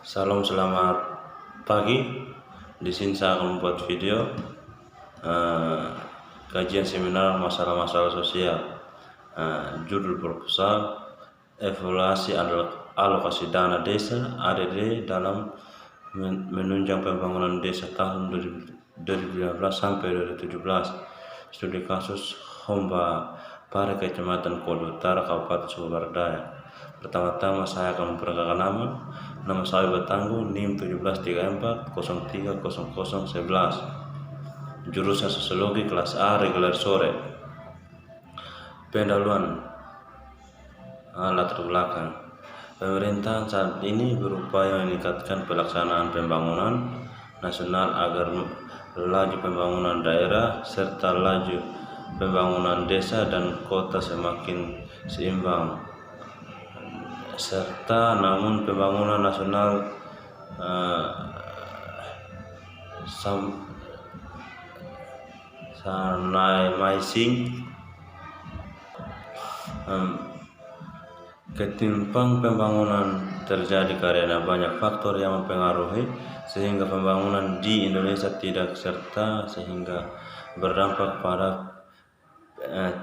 Salam, selamat pagi. Di sini saya akan membuat video kajian seminar masalah-masalah sosial. Judul proposal evaluasi alokasi dana desa ADD dalam menunjang pembangunan desa tahun 2015 sampai 2017. Studi kasus Homba Pare, Kecamatan Kodo Utara, Kabupaten Sumber Daya. Pertama-tama saya akan memperkenalkan nama saya Batanggu, NIM 1734030011, jurusan Sosiologi kelas A, reguler sore. Pendahuluan latar belakang. Pemerintahan saat ini berupaya meningkatkan pelaksanaan pembangunan nasional agar laju pembangunan daerah serta laju pembangunan desa dan kota semakin seimbang. Serta namun pembangunan nasional ketimpang pembangunan terjadi karena banyak faktor yang mempengaruhi sehingga pembangunan di Indonesia tidak serta sehingga berdampak pada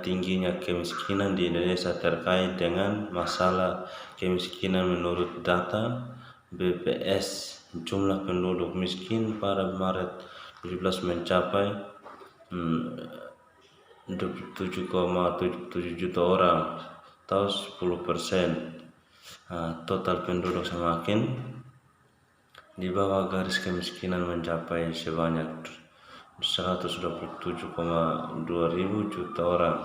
tingginya kemiskinan di Indonesia. Terkait dengan masalah kemiskinan, menurut data BPS, jumlah penduduk miskin pada Maret 17 mencapai 27,77 juta orang atau 10%. Total penduduk semakin di bawah garis kemiskinan mencapai sebanyak 127,2 ribu juta orang.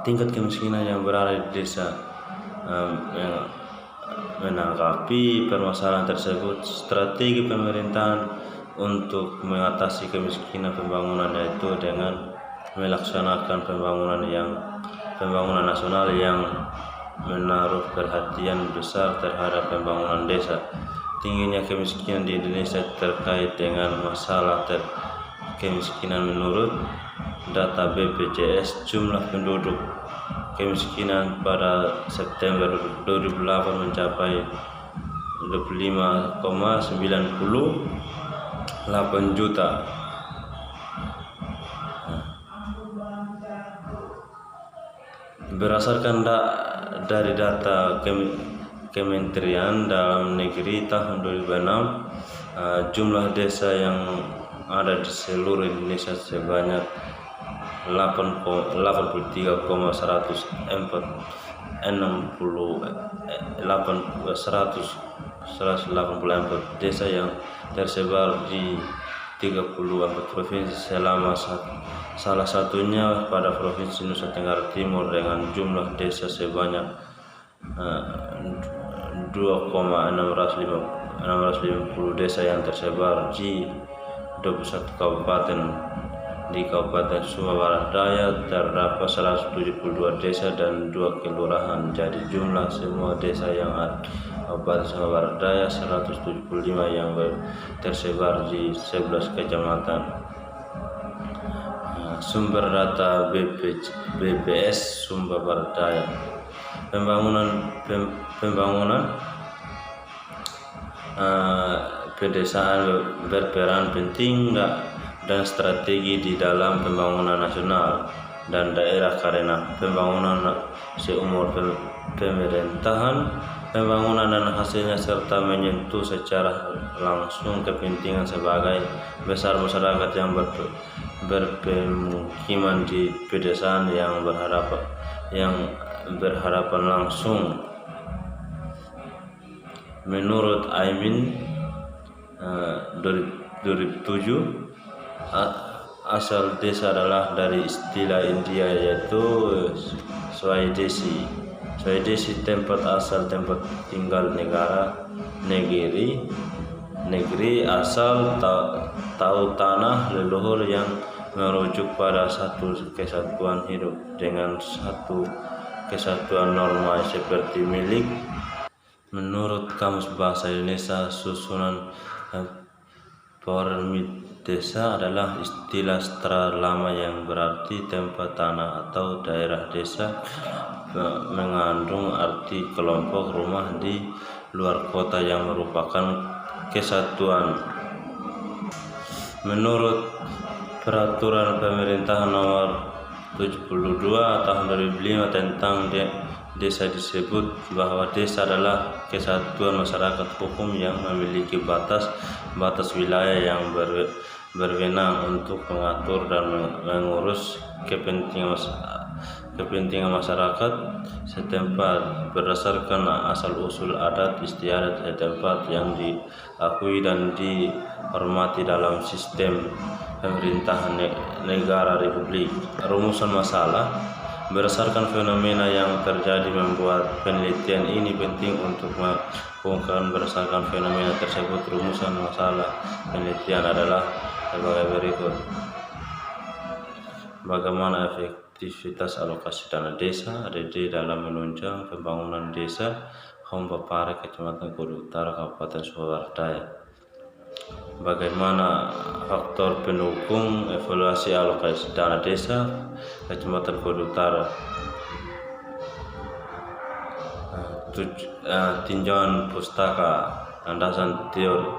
Tingkat kemiskinan yang berada di desa. Menanggapi permasalahan tersebut, strategi pemerintahan untuk mengatasi kemiskinan pembangunan yaitu dengan melaksanakan pembangunan nasional yang menaruh perhatian besar terhadap pembangunan desa. Tingginya kemiskinan di Indonesia terkait dengan masalah kemiskinan. Menurut data BPJS, jumlah penduduk kemiskinan pada September 2008 mencapai 25,98 juta. Berdasarkan dari data Kementerian Dalam Negeri tahun 2006, jumlah desa yang ada di seluruh Indonesia sebanyak 83,184 desa yang tersebar di 34 provinsi, salah satunya pada Provinsi Nusa Tenggara Timur dengan jumlah desa sebanyak 2,650 desa yang tersebar di 21 kabupaten. Di Kabupaten Sumba Barat Daya terdapat 172 desa dan 2 kelurahan. Jadi jumlah semua desa yang ada Kabupaten Sumba Barat Daya 175 yang tersebar di 11 kecamatan. Sumber data BPS Sumba Barat Daya. Pembangunan pedesaan berperan penting dan strategi di dalam pembangunan nasional dan daerah karena pembangunan seumur pemerintahan, pembangunan dan hasilnya serta menyentuh secara langsung kepentingan sebagai besar masyarakat yang berpemukiman di pedesaan yang berhadapan langsung. Menurut Aimin 2007, asal desa adalah dari istilah India yaitu Swaidesi. Swaidesi tempat asal, tempat tinggal, negeri asal, tahu tanah leluhur yang merujuk pada satu kesatuan hidup dengan satu kesatuan norma seperti milik. Menurut Kamus Bahasa Indonesia, susunan Pyramid desa adalah istilah secara lama yang berarti tempat tanah atau daerah. Desa mengandung arti kelompok rumah di luar kota yang merupakan kesatuan. Menurut Peraturan Pemerintah Nomor 72 Tahun 2005 tentang desa disebut bahwa desa adalah kesatuan masyarakat hukum yang memiliki batas wilayah yang berwenang untuk mengatur dan mengurus kepentingan masyarakat setempat berdasarkan asal-usul adat istiadat setempat yang diakui dan dihormati dalam sistem pemerintahan negara republik. Rumusan masalah berdasarkan fenomena yang terjadi membuat penelitian ini penting untuk mengungkapkan berdasarkan fenomena tersebut. Rumusan masalah penelitian adalah sebagai berikut. Bagaimana efektivitas alokasi dana desa ADD dalam menunjang pembangunan desa Hombapare, Kecamatan Kudu Utara, Kabupaten Sumbawa. Bagaimana faktor pendukung evaluasi alokasi dana desa Kecamatan Kudu Utara? Tinjauan pustaka landasan teori.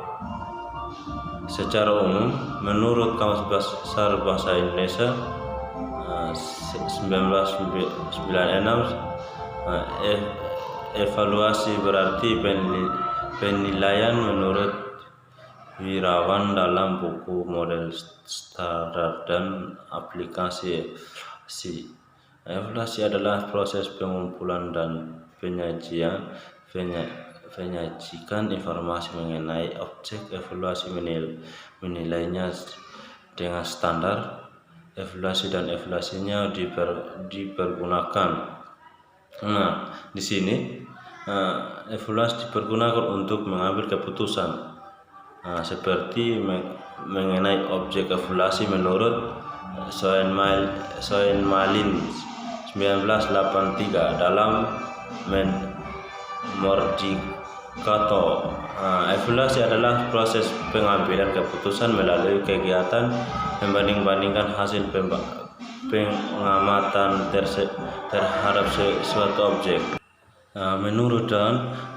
Secara umum, menurut Kamus Besar Bahasa Indonesia 1996, evaluasi berarti penilaian menurut wirawan dalam buku model standar dan aplikasi evaluasi. Evaluasi adalah proses pengumpulan dan penyajikan informasi mengenai objek evaluasi, menilainya dengan standar evaluasi dan evaluasinya dipergunakan. Nah, di sini evaluasi dipergunakan untuk mengambil keputusan seperti mengenai objek evaluasi menurut Soenmalin 1983 dalam Mordikato. Evaluasi adalah proses pengambilan keputusan melalui kegiatan membanding-bandingkan hasil pengamatan terhadap suatu objek. Menurut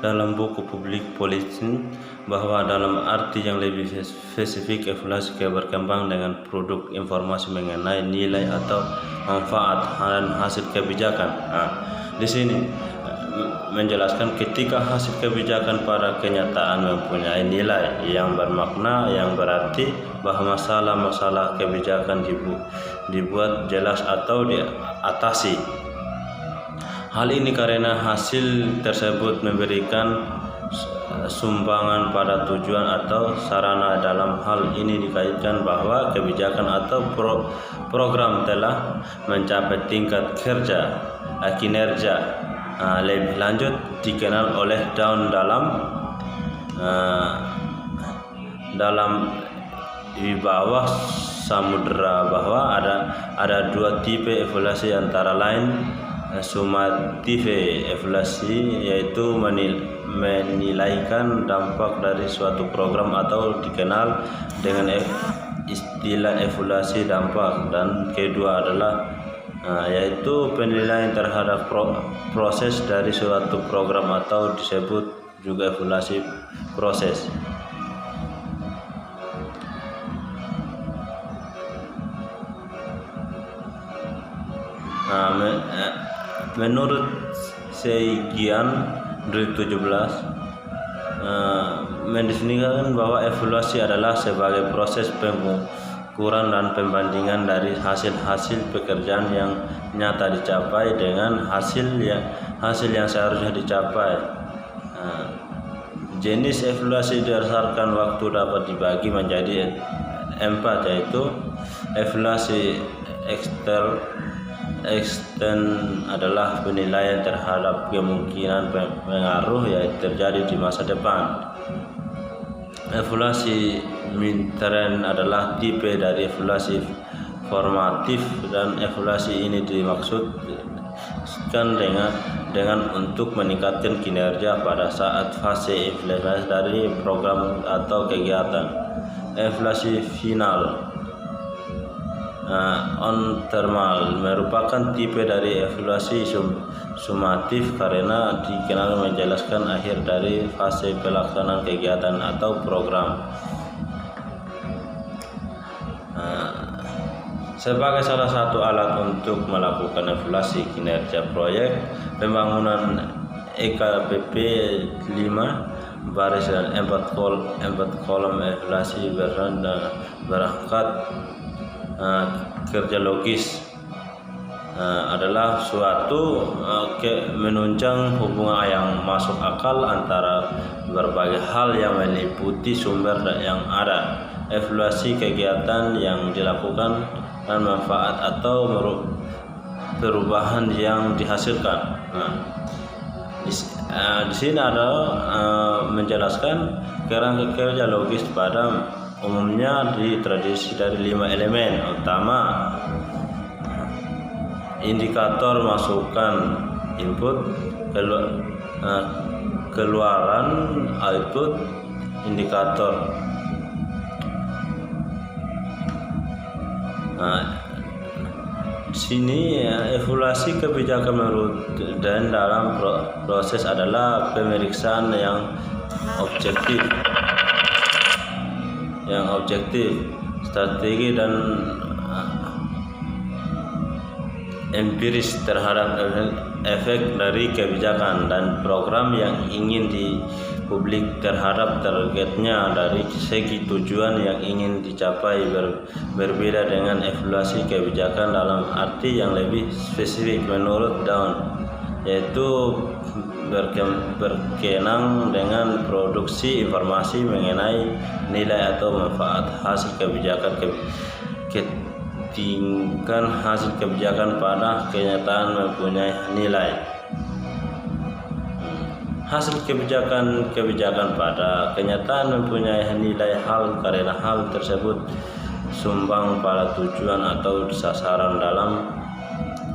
dalam buku Public Policy bahwa dalam arti yang lebih spesifik, evaluasi berkembang dengan produk informasi mengenai nilai atau manfaat dan hasil kebijakan. Di sini menjelaskan ketika hasil kebijakan pada kenyataan mempunyai nilai yang bermakna, yang berarti bahwa masalah-masalah kebijakan dibuat jelas atau diatasi. Hal ini karena hasil tersebut memberikan sumbangan pada tujuan atau sarana. Dalam hal ini dikaitkan bahwa kebijakan atau program telah mencapai tingkat kinerja lebih lanjut dikenal oleh dalam di bawah samudera bahwa ada dua tipe evaluasi, antara lain summative evaluasi, yaitu menilaikan dampak dari suatu program atau dikenal dengan istilah evaluasi dampak, dan kedua adalah yaitu penilaian terhadap proses dari suatu program atau disebut juga evaluasi proses. Menurut Seigian 2017 mendefinisikan bahwa evaluasi adalah sebagai proses pengukuran dan pembandingan dari hasil-hasil pekerjaan yang nyata dicapai dengan hasil yang seharusnya dicapai. Jenis evaluasi berdasarkan waktu dapat dibagi menjadi 4, yaitu evaluasi extern adalah penilaian terhadap kemungkinan pengaruh yang terjadi di masa depan. Evaluasi midterm adalah tipe dari evaluasi formatif, dan evaluasi ini dimaksudkan dengan untuk meningkatkan kinerja pada saat fase implementasi dari program atau kegiatan. Evaluasi final on thermal merupakan tipe dari evaluasi sumatif karena dikenal menjelaskan akhir dari fase pelaksanaan kegiatan atau program. Sebagai salah satu alat untuk melakukan evaluasi kinerja proyek pembangunan EKPP 5 baris dan 4 kolom evaluasi berangkat kerja logis adalah suatu menunjang hubungan yang masuk akal antara berbagai hal yang meliputi sumber yang ada, evaluasi kegiatan yang dilakukan, dan manfaat atau perubahan yang dihasilkan. Di sini ada menjelaskan kerja logis pada umumnya ditradisi dari 5 elemen utama: indikator masukan input, keluaran output, indikator di sini evaluasi kebijakan menurut dan dalam proses adalah pemeriksaan yang objektif, strategi dan empiris terhadap efek dari kebijakan dan program yang ingin dipublik terhadap targetnya. Dari segi tujuan yang ingin dicapai berbeda dengan evaluasi kebijakan dalam arti yang lebih spesifik menurut Dawn, yaitu berkenaan dengan produksi informasi mengenai nilai atau manfaat hasil kebijakan, tingkatkan hasil kebijakan pada kenyataan mempunyai nilai. Hasil kebijakan pada kenyataan mempunyai nilai hal karena hal tersebut sumbang pada tujuan atau sasaran. Dalam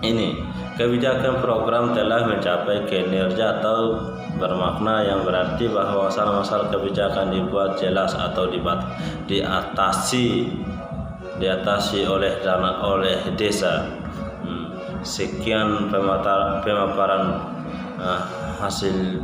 ini kebijakan program telah mencapai kinerja atau bermakna yang berarti bahwa masalah-masalah kebijakan dibuat jelas atau diatasi oleh desa. Sekian pemaparan hasil